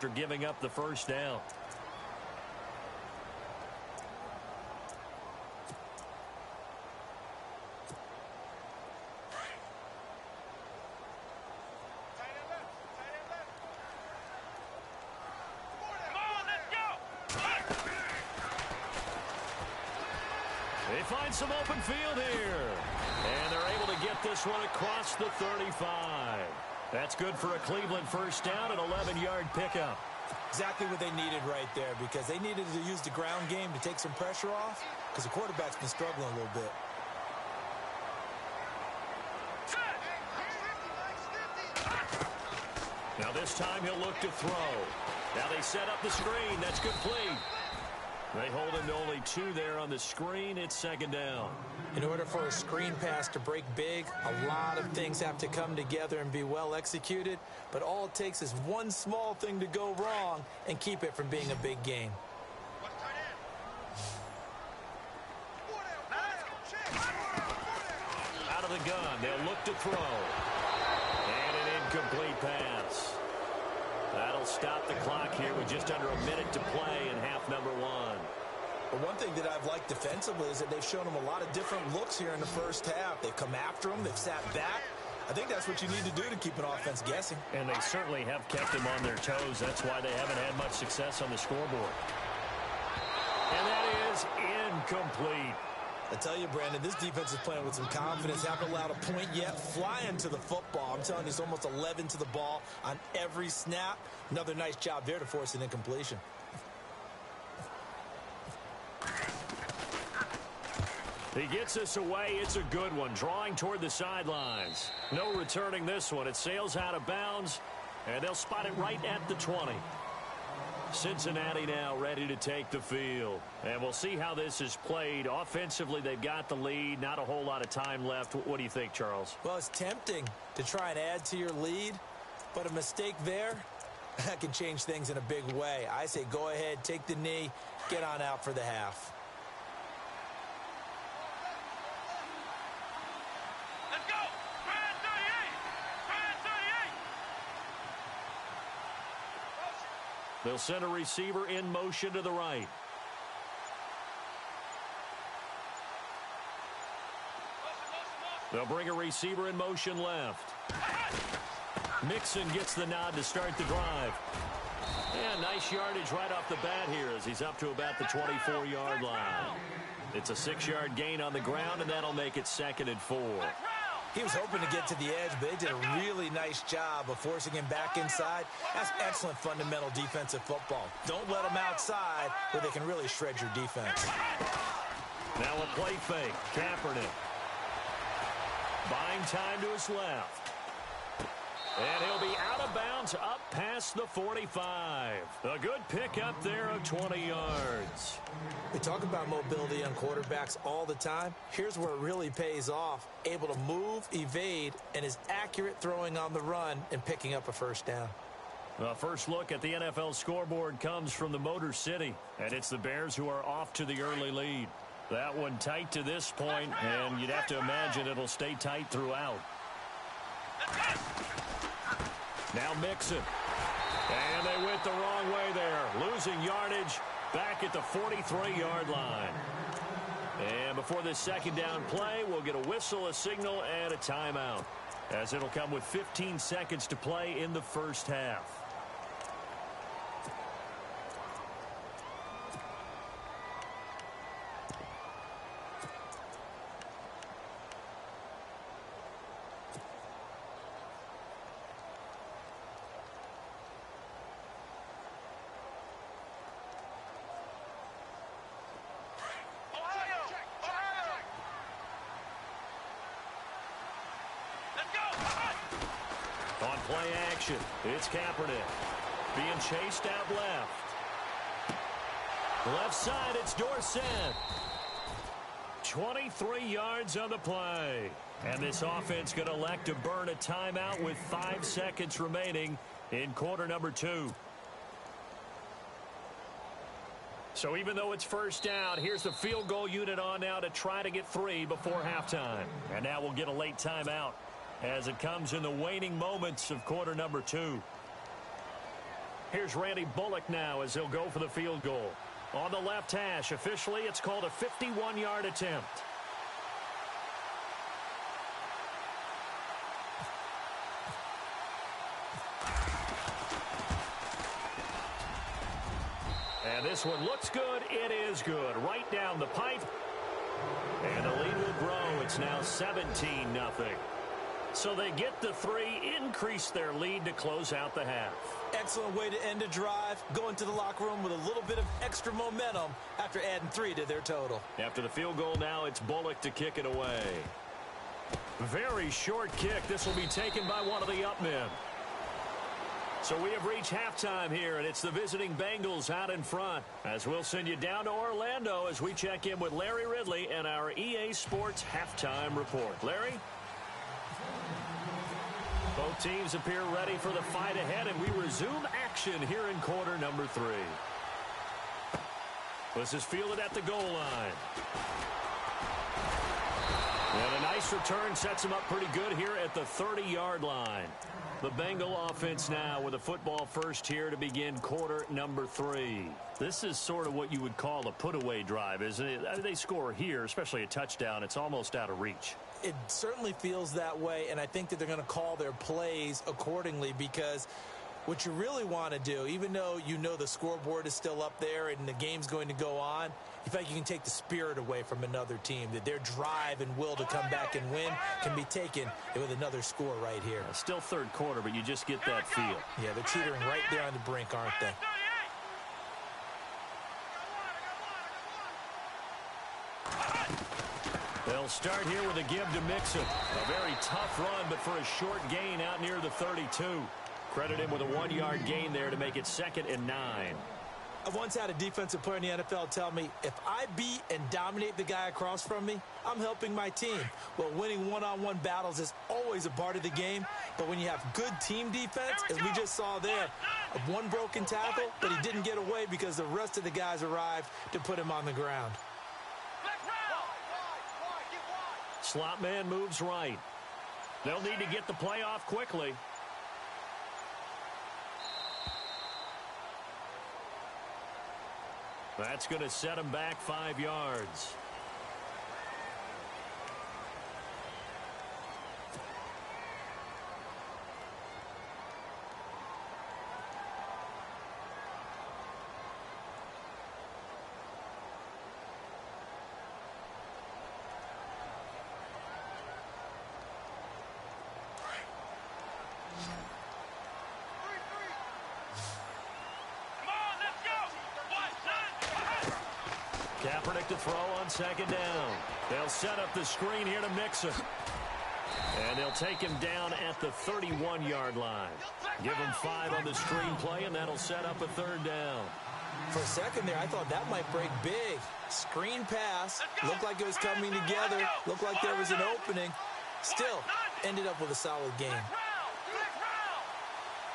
after giving up the first down. They find some open field here. And they're able to get this one across the 35. That's good for a Cleveland first down, an 11-yard pickup. Exactly what they needed right there, because they needed to use the ground game to take some pressure off, because the quarterback's been struggling a little bit. Now this time he'll look to throw. Now they set up the screen. That's complete. They hold him to only 2 there on the screen. It's second down. In order for a screen pass to break big, a lot of things have to come together and be well executed. But all it takes is one small thing to go wrong and keep it from being a big game. Out of the gun, they'll look to throw. And an incomplete pass. That'll stop the clock here with just under a minute to play in half number 1. Well, one thing that I've liked defensively is that they've shown them a lot of different looks here in the first half. They've come after them. They've sat back. I think that's what you need to do to keep an offense guessing. And they certainly have kept them on their toes. That's why they haven't had much success on the scoreboard. And that is incomplete. I tell you, Brandon, this defense is playing with some confidence. Haven't allowed a point yet. Flying to the football. I'm telling you, it's almost 11 to the ball on every snap. Another nice job there to force an incompletion. He gets us away. It's a good one. Drawing toward the sidelines. No returning this one. It sails out of bounds, and they'll spot it right at the 20. Cincinnati now ready to take the field. And we'll see how this is played. Offensively, they've got the lead. Not a whole lot of time left. What do you think, Charles? Well, it's tempting to try and add to your lead, but a mistake there, that can change things in a big way. I say go ahead, take the knee, get on out for the half. Let's go! Brad 38! Brad 38! They'll send a receiver in motion to the right. They'll bring a receiver in motion left. Mixon gets the nod to start the drive. Yeah, nice yardage right off the bat here as he's up to about the 24-yard line. It's a 6-yard gain on the ground, and that'll make it 2nd and 4. He was hoping to get to the edge, but they did a really nice job of forcing him back inside. That's excellent fundamental defensive football. Don't let them outside where they can really shred your defense. Now a play fake. Kaepernick. Buying time to his left. And he'll be out of bounds up past the 45. A good pickup there of 20 yards. We talk about mobility on quarterbacks all the time. Here's where it really pays off. Able to move, evade, and is accurate throwing on the run and picking up a first down. The first look at the NFL scoreboard comes from the Motor City, and it's the Bears who are off to the early lead. That one tight to this point, and you'd have to imagine it'll stay tight throughout. Now Mixon. And they went the wrong way there. Losing yardage back at the 43-yard line. And before this second down play, we'll get a whistle, a signal, and a timeout, as it'll come with 15 seconds to play in the first half. On play action, it's Kaepernick. Being chased out left. Left side, it's Dorsett. 23 yards on the play. And this offense going to elect to burn a timeout with 5 seconds remaining in quarter number 2. So even though it's first down, here's the field goal unit on now to try to get 3 before halftime. And now we'll get a late timeout as it comes in the waning moments of quarter number 2. Here's Randy Bullock now as he'll go for the field goal. On the left hash, officially, it's called a 51-yard attempt. And this one looks good. It is good. Right down the pipe. And the lead will grow. It's now 17-0. So they get the 3, increase their lead to close out the half. Excellent way to end a drive. Go into the locker room with a little bit of extra momentum after adding 3 to their total. After the field goal now, it's Bullock to kick it away. Very short kick. This will be taken by one of the up men. So we have reached halftime here, and it's the visiting Bengals out in front. As we'll send you down to Orlando as we check in with Larry Ridley and our EA Sports Halftime Report. Larry? Both teams appear ready for the fight ahead, and we resume action here in quarter number 3. This is fielded at the goal line. And a nice return sets him up pretty good here at the 30-yard line. The Bengal offense now with a football first here to begin quarter number 3. This is sort of what you would call a put-away drive, isn't it? They score here, especially a touchdown. It's almost out of reach. It certainly feels that way, and I think that they're going to call their plays accordingly, because what you really want to do, even though you know the scoreboard is still up there and the game's going to go on, you feel like you can take the spirit away from another team, that their drive and will to come back and win can be taken with another score right here. Still third quarter, but you just get that feel. Yeah, they're teetering right there on the brink, aren't they? They'll start here with a give to Mixon. A very tough run, but for a short gain out near the 32. Credit him with a 1-yard gain there to make it 2nd and 9. I've once had a defensive player in the NFL tell me, if I beat and dominate the guy across from me, I'm helping my team. Well, winning one-on-one battles is always a part of the game, but when you have good team defense, as we just saw there, one broken tackle, but he didn't get away because the rest of the guys arrived to put him on the ground. Slot man moves right. They'll need to get the play off quickly. That's going to set him back 5 yards. Kaepernick to throw on 2nd down. They'll set up the screen here to Mixon. And they'll take him down at the 31-yard line. Give him 5 on the screen play, and that'll set up a 3rd down. For a second there, I thought that might break big. Screen pass. Looked like it was coming together. Looked like there was an opening. Still, ended up with a solid game.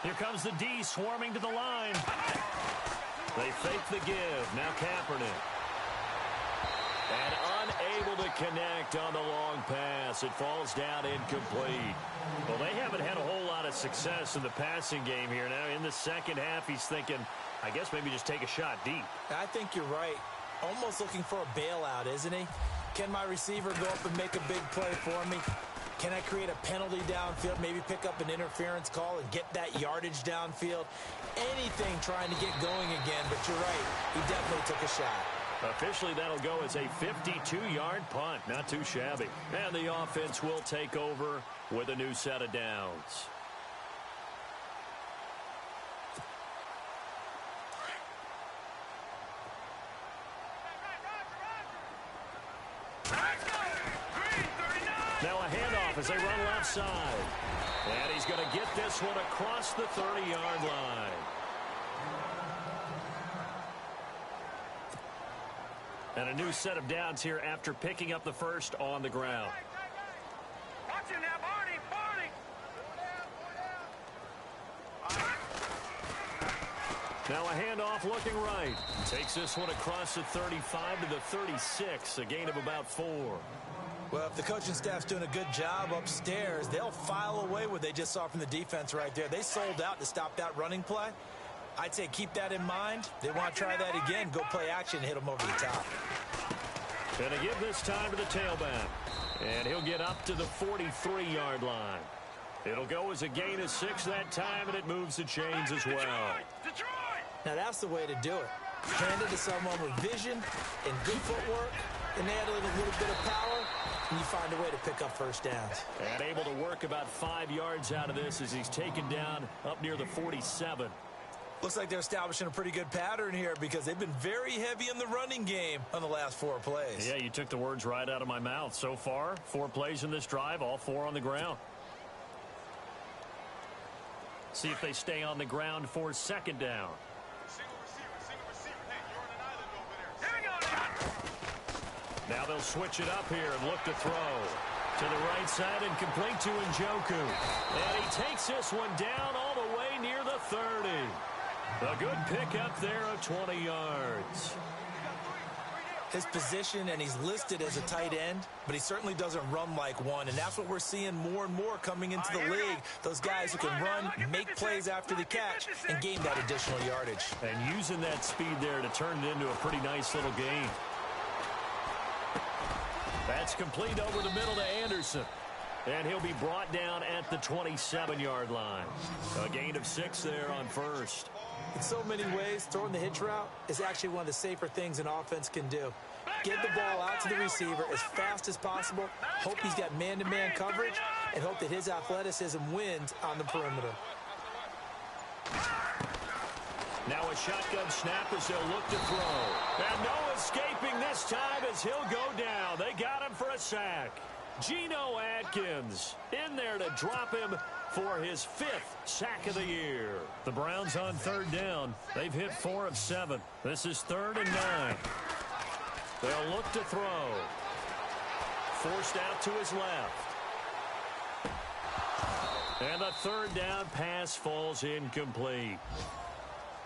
Here comes the D swarming to the line. They fake the give. Now Kaepernick. And unable to connect on the long pass. It falls down incomplete. Well, they haven't had a whole lot of success in the passing game here. Now, in the second half, he's thinking, I guess maybe just take a shot deep. I think you're right. Almost looking for a bailout, isn't he? Can my receiver go up and make a big play for me? Can I create a penalty downfield, maybe pick up an interference call and get that yardage downfield? Anything trying to get going again, but you're right. He definitely took a shot. Officially, that'll go as a 52-yard punt. Not too shabby. And the offense will take over with a new set of downs. Now a handoff as they run left side. And he's going to get this one across the 30-yard line. And a new set of downs here after picking up the first on the ground. Watch him now, Barney! Now a handoff looking right. Takes this one across the 35 to the 36, a gain of about 4. Well, if the coaching staff's doing a good job upstairs, they'll file away what they just saw from the defense right there. They sold out to stop that running play. I'd say keep that in mind. They want to try that again. Go play action and hit them over the top. Going to give this time to the tailback. And he'll get up to the 43-yard line. It'll go as a gain of 6 that time, and it moves the chains as well. Now that's the way to do it. Hand it to someone with vision and good footwork, and they add a little bit of power, and you find a way to pick up first downs. And able to work about 5 yards out of this as he's taken down up near the 47. Looks like they're establishing a pretty good pattern here because they've been very heavy in the running game on the last 4 plays. Yeah, you took the words right out of my mouth. So far, 4 plays in this drive, all 4 on the ground. See if they stay on the ground for second down. Now they'll switch it up here and look to throw. To the right side and complete to Njoku. And he takes this one down all the way near the 30. A good pickup there of 20 yards. His position, and he's listed as a tight end, but he certainly doesn't run like one, and that's what we're seeing more and more coming into the league. Those guys who can run, make plays after the catch, and gain that additional yardage. And using that speed there to turn it into a pretty nice little gain. That's complete over the middle to Anderson. And he'll be brought down at the 27-yard line. A gain of 6 there on first. In so many ways, throwing the hitch route is actually one of the safer things an offense can do. Get the ball out to the receiver as fast as possible, hope he's got man-to-man coverage, and hope that his athleticism wins on the perimeter. Now a shotgun snap as they'll look to throw. And no escaping this time as he'll go down. They got him for a sack. Geno Atkins in there to drop him for his 5th sack of the year. The Browns on third down. They've hit 4 of 7. This is 3rd and 9. They'll look to throw. Forced out to his left. And the 3rd down pass falls incomplete.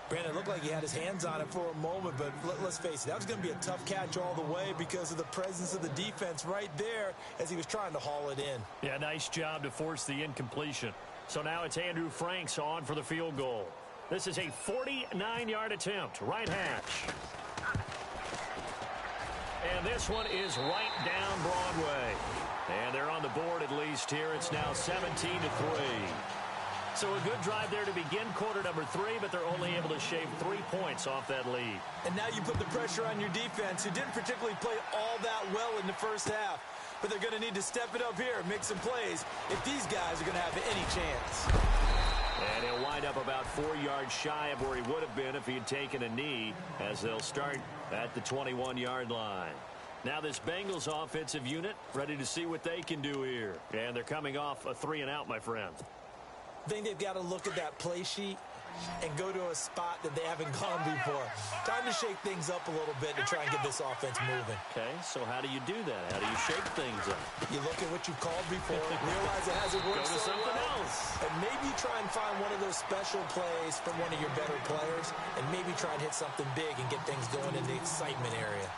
Brandon, it looked like he had his hands on it for a moment, but let's face it, that was going to be a tough catch all the way because of the presence of the defense right there as he was trying to haul it in. Yeah, nice job to force the incompletion. So now it's Andrew Franks on for the field goal. This is a 49-yard attempt, right hash. And this one is right down Broadway. And they're on the board at least here. It's now 17-3. So a good drive there to begin quarter number 3, but they're only able to shave 3 points off that lead. And now you put the pressure on your defense, who didn't particularly play all that well in the first half. But they're going to need to step it up here and make some plays if these guys are going to have any chance. And he'll wind up about 4 yards shy of where he would have been if he had taken a knee, as they'll start at the 21-yard line. Now this Bengals offensive unit ready to see what they can do here. And they're coming off a 3-and-out, my friend. I think they've got to look at that play sheet and go to a spot that they haven't gone before. Time to shake things up a little bit to try and get this offense moving. Okay, so how do you do that? How do you shake things up? You look at what you've called before, realize it hasn't worked Go to so something well, else. and maybe try and find one of those special plays from one of your better players, and maybe try and hit something big and get things going in the excitement area.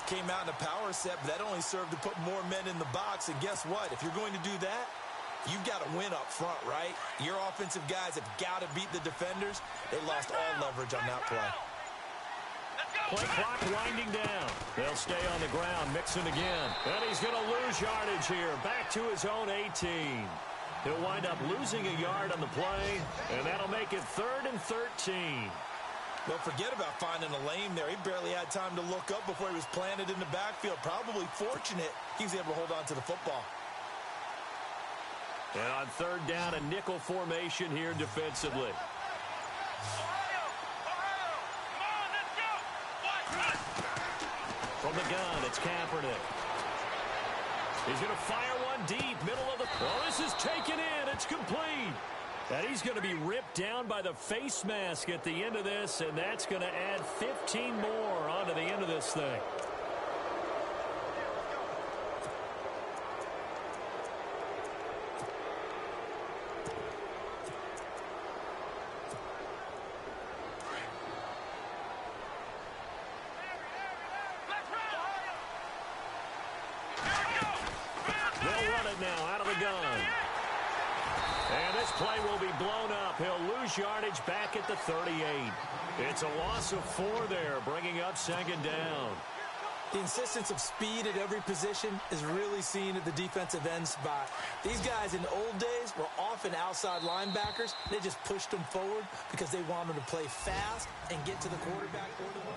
Came out in a power set, but that only served to put more men in the box, and guess what? If you're going to do that, you've got to win up front, right? Your offensive guys have got to beat the defenders. They lost all leverage on that play. Play clock winding down. They'll stay on the ground, mixing again. And he's going to lose yardage here, back to his own 18. He'll wind up losing a yard on the play, and that'll make it 3rd and 13. Well, forget about finding a lane there. He barely had time to look up before he was planted in the backfield. Probably fortunate he was able to hold on to the football. And on 3rd down, a nickel formation here defensively. From the gun, it's Kaepernick. He's going to fire one deep, middle of the... Oh, this is taken in. It's complete. And he's going to be ripped down by the face mask at the end of this, and that's going to add 15 more onto the end of this thing. Now out of the gun. And this play will be blown up. He'll lose yardage back at the 38. It's a loss of 4 there, bringing up second down. The insistence of speed at every position is really seen at the defensive end spot. These guys in the old days were often outside linebackers. They just pushed them forward because they wanted to play fast and get to the quarterback or the ball.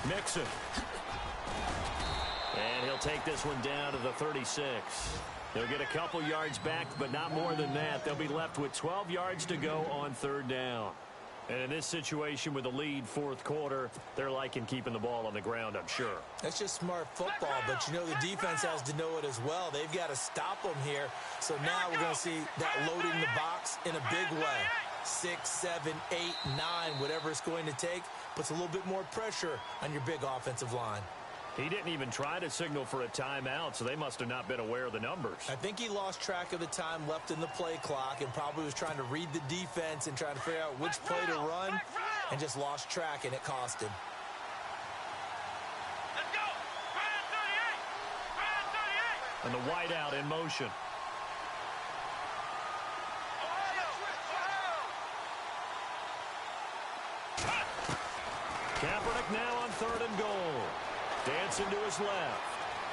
Mixon. And he'll take this one down to the 36. They'll get a couple yards back, but not more than that. They'll be left with 12 yards to go on third down. And in this situation with a lead fourth quarter, they're liking keeping the ball on the ground, I'm sure. That's just smart football, but you know the defense has to know it as well. They've got to stop them here. So now we're going to see that loading the box in a big way. 6, 7, 8, 9, whatever it's going to take, puts a little bit more pressure on your big offensive line. He didn't even try to signal for a timeout, so they must have not been aware of the numbers. I think he lost track of the time left in the play clock and probably was trying to read the defense and trying to figure out which play to run and just lost track, and it cost him. Let's go! Brand 38! And the wideout in motion. Kaepernick now on 3rd and goal. Dancing to his left.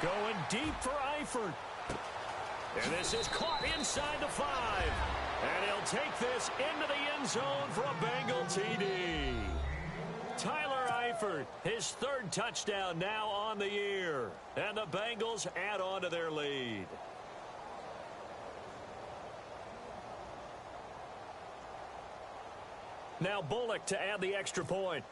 Going deep for Eifert. And this is caught inside the 5. And he'll take this into the end zone for a Bengal TD. Tyler Eifert, his 3rd touchdown now on the year. And the Bengals add on to their lead. Now Bullock to add the extra point.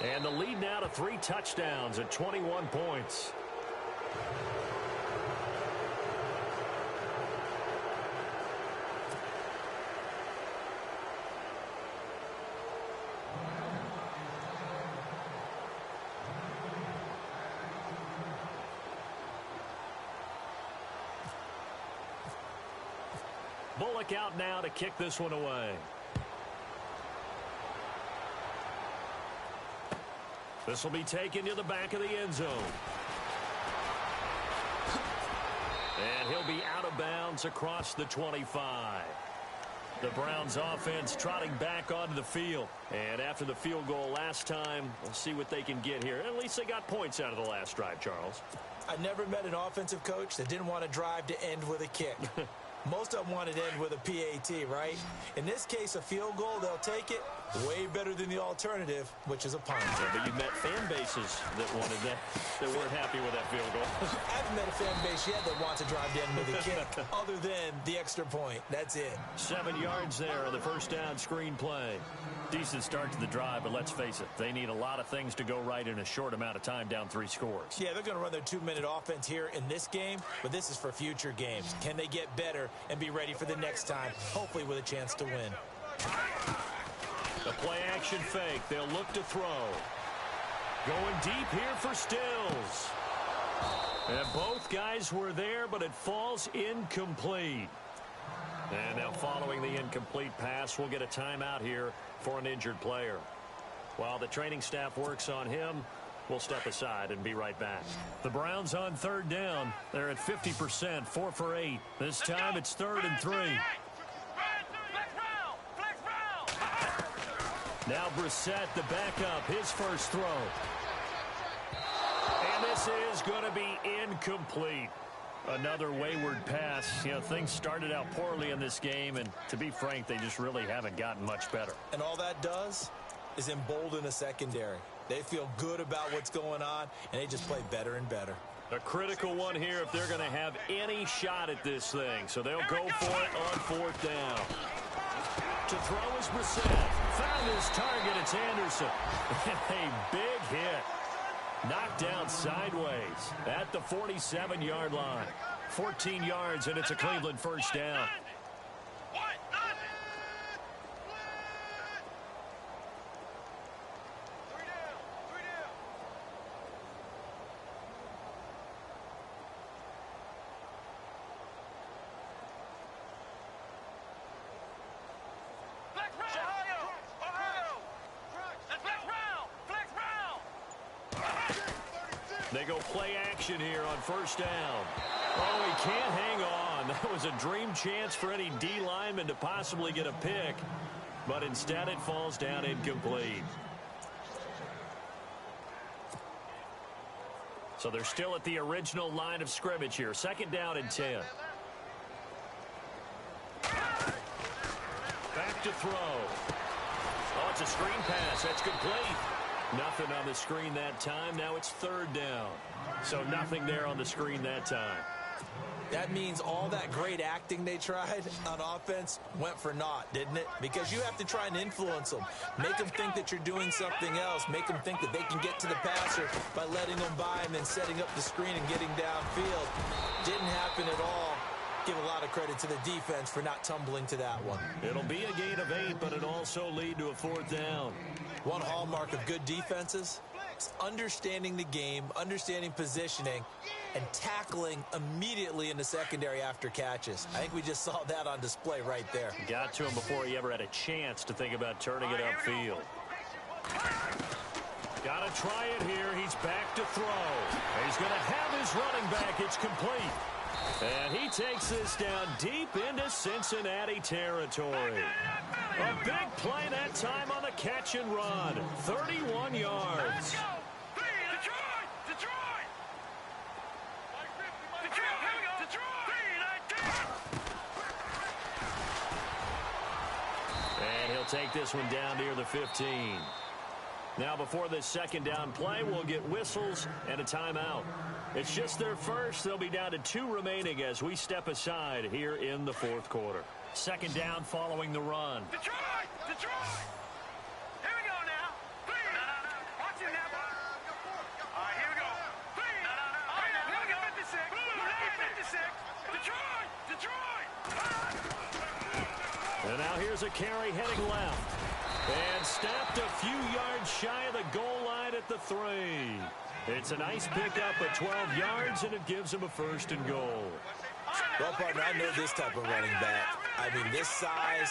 And the lead now to 3 touchdowns at 21 points. Bullock out now to kick this one away. This will be taken to the back of the end zone. And he'll be out of bounds across the 25. The Browns offense trotting back onto the field. And after the field goal last time, we'll see what they can get here. At least they got points out of the last drive, Charles. I never met an offensive coach that didn't want to drive to end with a kick. Most of them want it to end with a PAT, right? In this case, a field goal, they'll take it. Way better than the alternative, which is a punt. Yeah, but you met fan bases that wanted that weren't happy with that field goal. I haven't met a fan base yet that wants to drive to end with a kick, other than the extra point. That's it. 7 yards there on the first down screen play. Decent start to the drive, but let's face it, they need a lot of things to go right in a short amount of time, down 3 scores. Yeah, they're going to run their 2-minute offense here in this game, but this is for future games. Can they get better and be ready for the next time, hopefully with a chance to win? The play-action fake. They'll look to throw. Going deep here for Stills. And both guys were there, but it falls incomplete. And now following the incomplete pass, we'll get a timeout here for an injured player. While the training staff works on him, we'll step aside and be right back. The Browns on 3rd down. They're at 50%, 4 for 8. This time it's 3rd and 3. Now Brissett, the backup, his first throw. And this is going to be incomplete. Another wayward pass. You know, things started out poorly in this game, and to be frank, they just really haven't gotten much better. And all that does is embolden a secondary. They feel good about what's going on, and they just play better and better. A critical one here if they're going to have any shot at this thing. So they'll go for it on 4th down. To throw is Brissett. Found his target. It's Anderson. A big hit. Knocked down sideways at the 47-yard line. 14 yards, and it's a Cleveland first down. They go play action here on first down. Oh, he can't hang on. That was a dream chance for any D lineman to possibly get a pick, but instead it falls down incomplete. So they're still at the original line of scrimmage here. Second down and 10. Back to throw. Oh, it's a screen pass. That's complete. Nothing on the screen that time. Now it's third down. So nothing there on the screen that time. That means all that great acting they tried on offense went for naught, didn't it? Because you have to try and influence them. Make them think that you're doing something else. Make them think that they can get to the passer by letting them by and then setting up the screen and getting downfield. Didn't happen at all. Give a lot of credit to the defense for not tumbling to that one. It'll be a gain of 8, but it'll also lead to a fourth down. One hallmark of good defenses is understanding the game, understanding positioning, and tackling immediately in the secondary after catches. I think we just saw that on display right there. Got to him before he ever had a chance to think about turning it upfield. Got to try it here. He's back to throw. He's going to have his running back. It's complete. And he takes this down deep into Cincinnati territory. A big play that time on the catch and run. 31 yards. And he'll take this one down near the 15. Now before this second down play, we'll get whistles and a timeout. It's just their first. They'll be down to 2 remaining as we step aside here in the fourth quarter. Second down following the run. Detroit! Here we go now. Please. No. Watch it now. All right, here we go. Please. No. All right, here we go. 56. Blue 56. Detroit! And now here's a carry heading left. And snapped a few yards shy of the goal line at the 3. It's a nice pickup at 12 yards, and it gives him a first and goal. Well, partner, I know this type of running back. I mean, this size,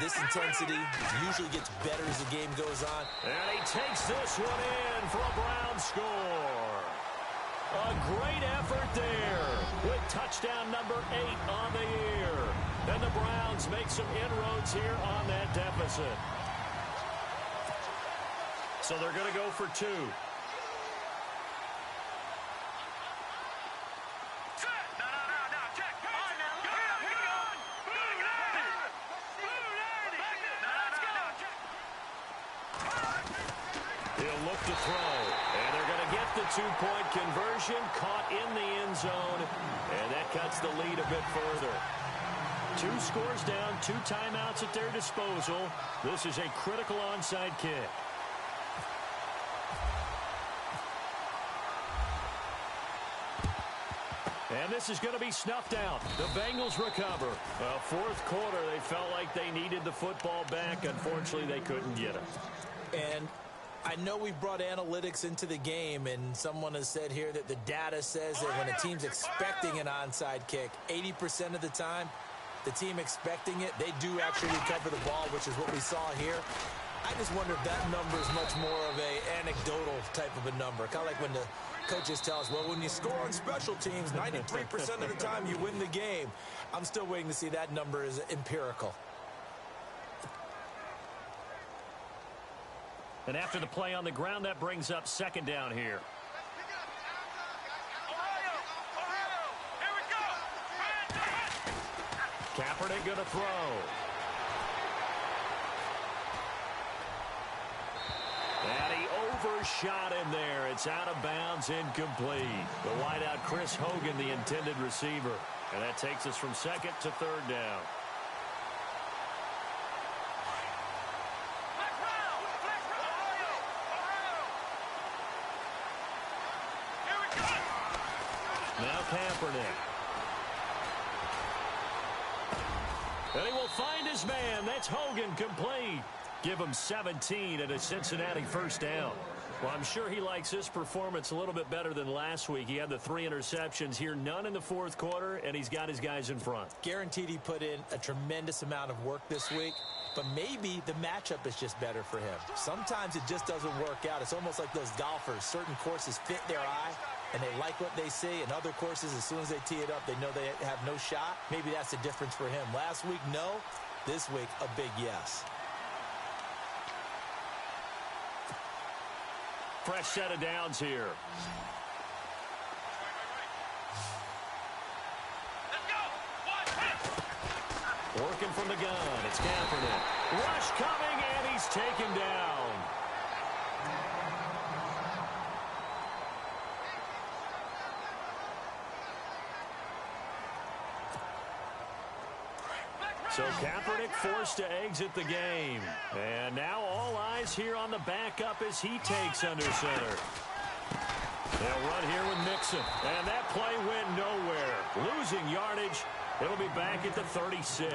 this intensity usually gets better as the game goes on. And he takes this one in for a Brown score. A great effort there with touchdown number 8 on the year. And the Browns make some inroads here on that deficit. So they're going to go for 2. He'll look to throw, and they're going to get the 2-point conversion, caught in the end zone, and that cuts the lead a bit further. 2 scores down, 2 timeouts at their disposal. This is a critical onside kick. And this is going to be snuffed out. The Bengals recover. Fourth quarter, they felt like they needed the football back. Unfortunately, they couldn't get it. And I know we brought analytics into the game, and someone has said here that the data says that when a team's expecting an onside kick, 80% of the time, the team expecting it, they do actually recover the ball, which is what we saw here. I just wonder if that number is much more of a anecdotal type of a number. Kind of like when the coaches tell us, well, when you score on special teams, 93% of the time you win the game. I'm still waiting to see that number is empirical. And after the play on the ground, that brings up second down here. Kaepernick going to throw. And he overshot him there. It's out of bounds, incomplete. The wideout, Chris Hogan, the intended receiver. And that takes us from second to third down. Now Kaepernick. And he will find his man. That's Hogan, complete. Give him 17 and a Cincinnati first down. Well, I'm sure he likes this performance a little bit better than last week. He had the 3 interceptions here, none in the fourth quarter, and he's got his guys in front. Guaranteed he put in a tremendous amount of work this week, but maybe the matchup is just better for him. Sometimes it just doesn't work out. It's almost like those golfers. Certain courses fit their eye, and they like what they see. In other courses, as soon as they tee it up, they know they have no shot. Maybe that's the difference for him. Last week, no. This week, a big yes. Fresh set of downs here. Working from the gun. It's Kaepernick. Rush coming, and he's taken down. So Kaepernick forced to exit the game. And now all eyes here on the backup as he takes under center. They'll run here with Mixon. And that play went nowhere. Losing yardage. It'll be back at the 36.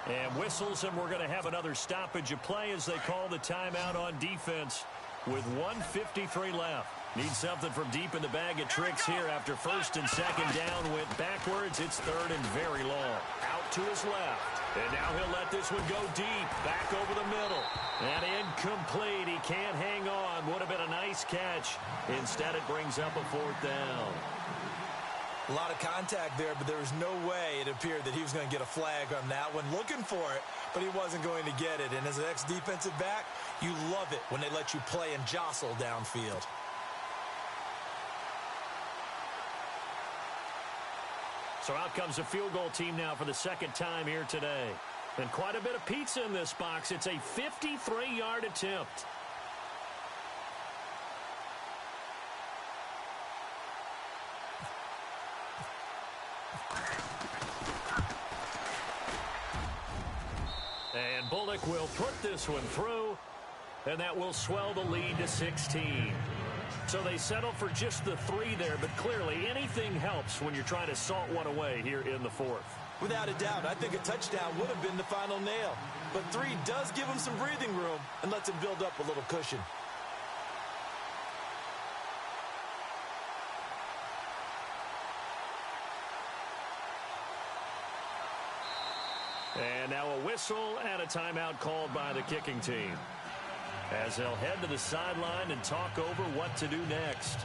And whistles, and we're going to have another stoppage of play as they call the timeout on defense with 1:53 left. Need something from deep in the bag of tricks here after first and second down went backwards. It's third and very long. Out to his left. And now he'll let this one go deep. Back over the middle. And incomplete. He can't hang on. Would have been a nice catch. Instead, it brings up a fourth down. A lot of contact there, but there was no way it appeared that he was going to get a flag on that one. Looking for it, but he wasn't going to get it. And as an ex-defensive back, you love it when they let you play and jostle downfield. So out comes the field goal team now for the second time here today. And quite a bit of pizza in this box. It's a 53-yard attempt. And Bullock will put this one through, and that will swell the lead to 16. So they settle for just the 3 there, but clearly anything helps when you're trying to salt one away here in the fourth. Without a doubt, I think a touchdown would have been the final nail. But 3 does give him some breathing room and lets him build up a little cushion. And now a whistle and a timeout called by the kicking team, as they'll head to the sideline and talk over what to do next.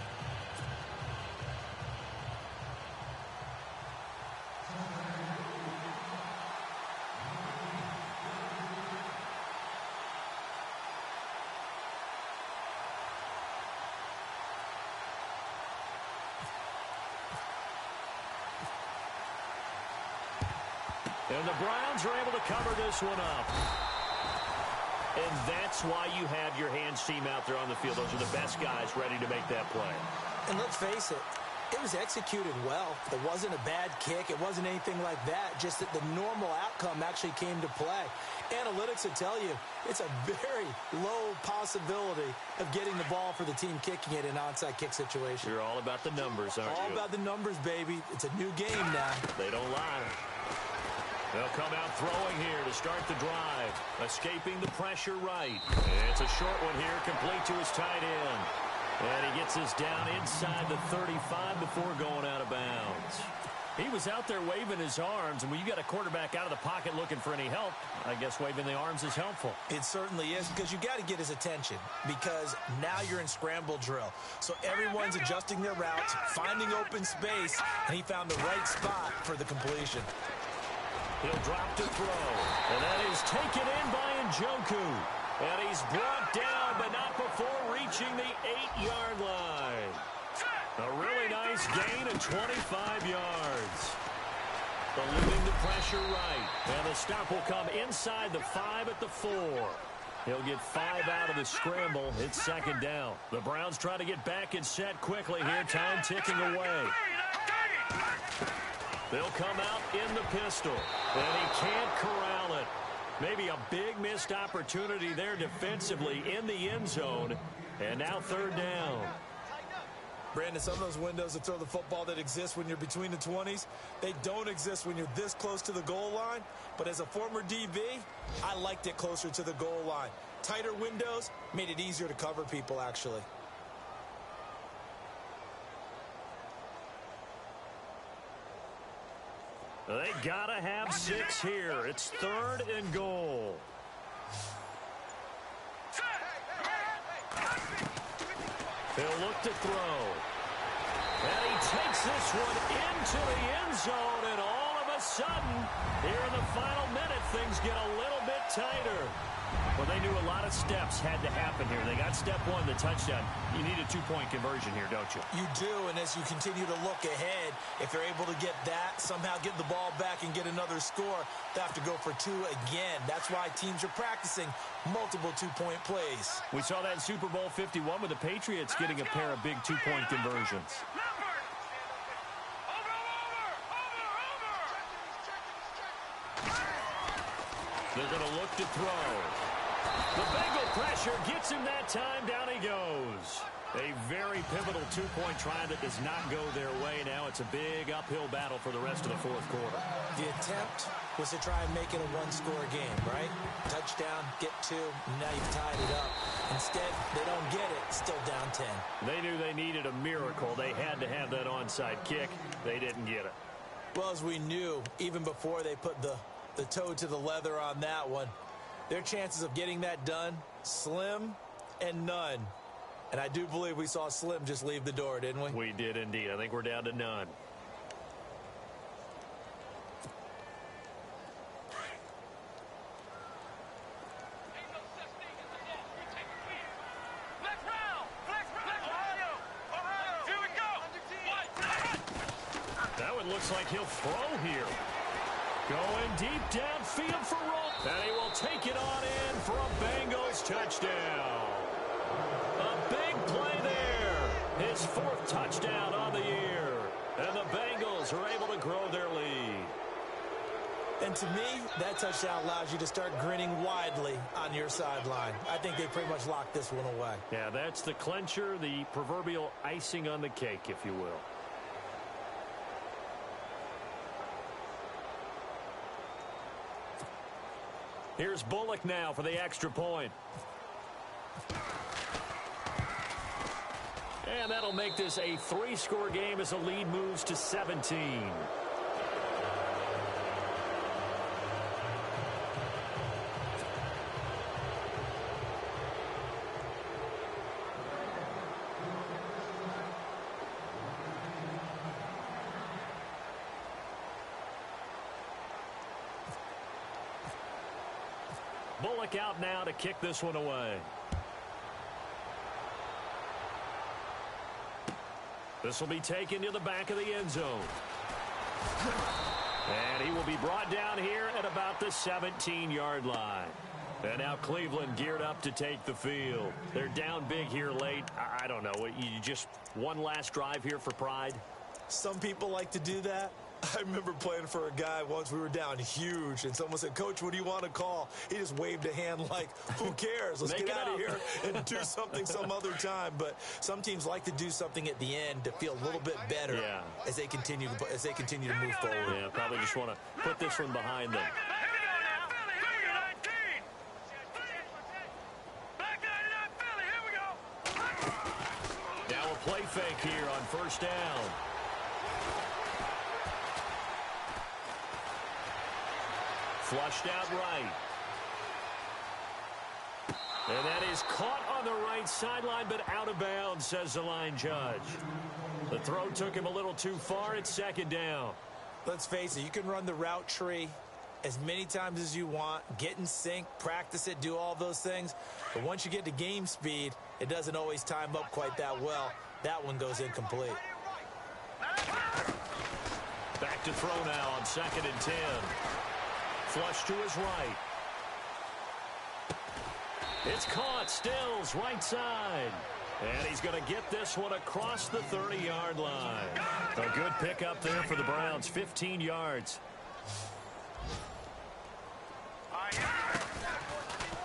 And the Browns are able to cover this one up. And that's why you have your hands team out there on the field. Those are the best guys ready to make that play. And let's face it, it was executed well. It wasn't a bad kick. It wasn't anything like that. Just that the normal outcome actually came to play. Analytics will tell you it's a very low possibility of getting the ball for the team kicking it in an onside kick situation. You're all about the numbers, aren't you? All about the numbers, baby. It's a new game now. They don't lie. They'll come out throwing here to start the drive. Escaping the pressure right. It's a short one here, complete to his tight end. And he gets us down inside the 35 before going out of bounds. He was out there waving his arms, and when you got a quarterback out of the pocket looking for any help, I guess waving the arms is helpful. It certainly is, because you got to get his attention, because now you're in scramble drill. So everyone's adjusting their routes, finding open space, and he found the right spot for the completion. He'll drop to throw, and that is taken in by Njoku. And he's brought down, but not before reaching the 8-yard line. A really nice gain of 25 yards. Eluding the pressure right. And the stop will come inside the 5 at the 4. He'll get 5 out of the scramble. It's second down. The Browns try to get back and set quickly here. Time ticking away. They'll come out in the pistol, and he can't corral it. Maybe a big missed opportunity there defensively in the end zone, and now third down. Brandon, some of those windows to throw the football that exist when you're between the 20s, they don't exist when you're this close to the goal line. But as a former DB, I liked it closer to the goal line. Tighter windows made it easier to cover people, actually. They gotta have 6 here. It's third and goal. They'll look to throw. And he takes this one into the end zone, and all of a sudden, here in the final minute, things get a little bit tighter. Well, they knew a lot of steps had to happen here. They got step one, the touchdown. You need a two-point conversion here, don't you? You do, and as you continue to look ahead, if they're able to get that, somehow get the ball back and get another score, they have to go for two again. That's why teams are practicing multiple two-point plays. We saw that in Super Bowl 51 with the Patriots getting a pair of big two-point conversions. They're going to look to throw. The Bengal pressure gets him that time. Down he goes. A very pivotal two-point try that does not go their way. Now it's a big uphill battle for the rest of the fourth quarter. The attempt was to try and make it a one-score game, right? Touchdown, get two, now you've tied it up. Instead, they don't get it, still down 10. They knew they needed a miracle. They had to have that onside kick. They didn't get it. Well, as we knew, even before they put the toe to the leather on that one, their chances of getting that done, slim and none. And I do believe we saw Slim just leave the door, didn't we? We did indeed. I think we're down to none. That one looks like he'll throw here. Going deep downfield for Roll. And he will take it on in for a Bengals touchdown. A big play there. His fourth touchdown on the year. And the Bengals are able to grow their lead. And to me, that touchdown allows you to start grinning widely on your sideline. I think they pretty much locked this one away. Yeah, that's the clincher, the proverbial icing on the cake, if you will. Here's Bullock now for the extra point. And that'll make this a three-score game as the lead moves to 17. Bullock out now to kick this one away. This will be taken to the back of the end zone. And he will be brought down here at about the 17-yard line. And now Cleveland geared up to take the field. They're down big here late. I don't know. You just one last drive here for pride? Some people like to do that. I remember playing for a guy once. We were down huge, and someone said, "Coach, what do you want to call?" He just waved a hand like, who cares? Let's get out of here and do something some other time. But some teams like to do something at the end to feel a little bit better as they continue to move forward. Yeah, probably just want to put this one behind them. Now a play fake here on first down. Flushed out right. And that is caught on the right sideline, but out of bounds, says the line judge. The throw took him a little too far. It's second down. Let's face it, you can run the route tree as many times as you want, get in sync, practice it, do all those things. But once you get to game speed, it doesn't always time up quite that well. That one goes incomplete. Back to throw now on 2nd and 10. Flush to his right. It's caught. Stills right side. And he's going to get this one across the 30-yard line. A good pickup there for the Browns. 15 yards.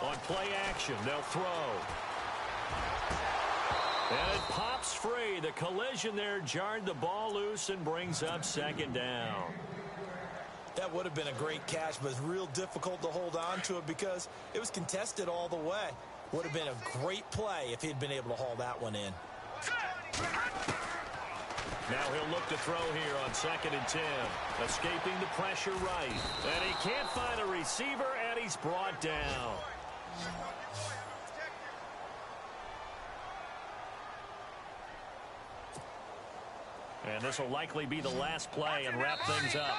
On play action, they'll throw. And it pops free. The collision there jarred the ball loose and brings up second down. That would have been a great catch, but it's real difficult to hold on to it because it was contested all the way. Would have been a great play if he'd been able to haul that one in. Now he'll look to throw here on 2nd and 10. Escaping the pressure right. And he can't find a receiver, and he's brought down. And this will likely be the last play and wrap things up.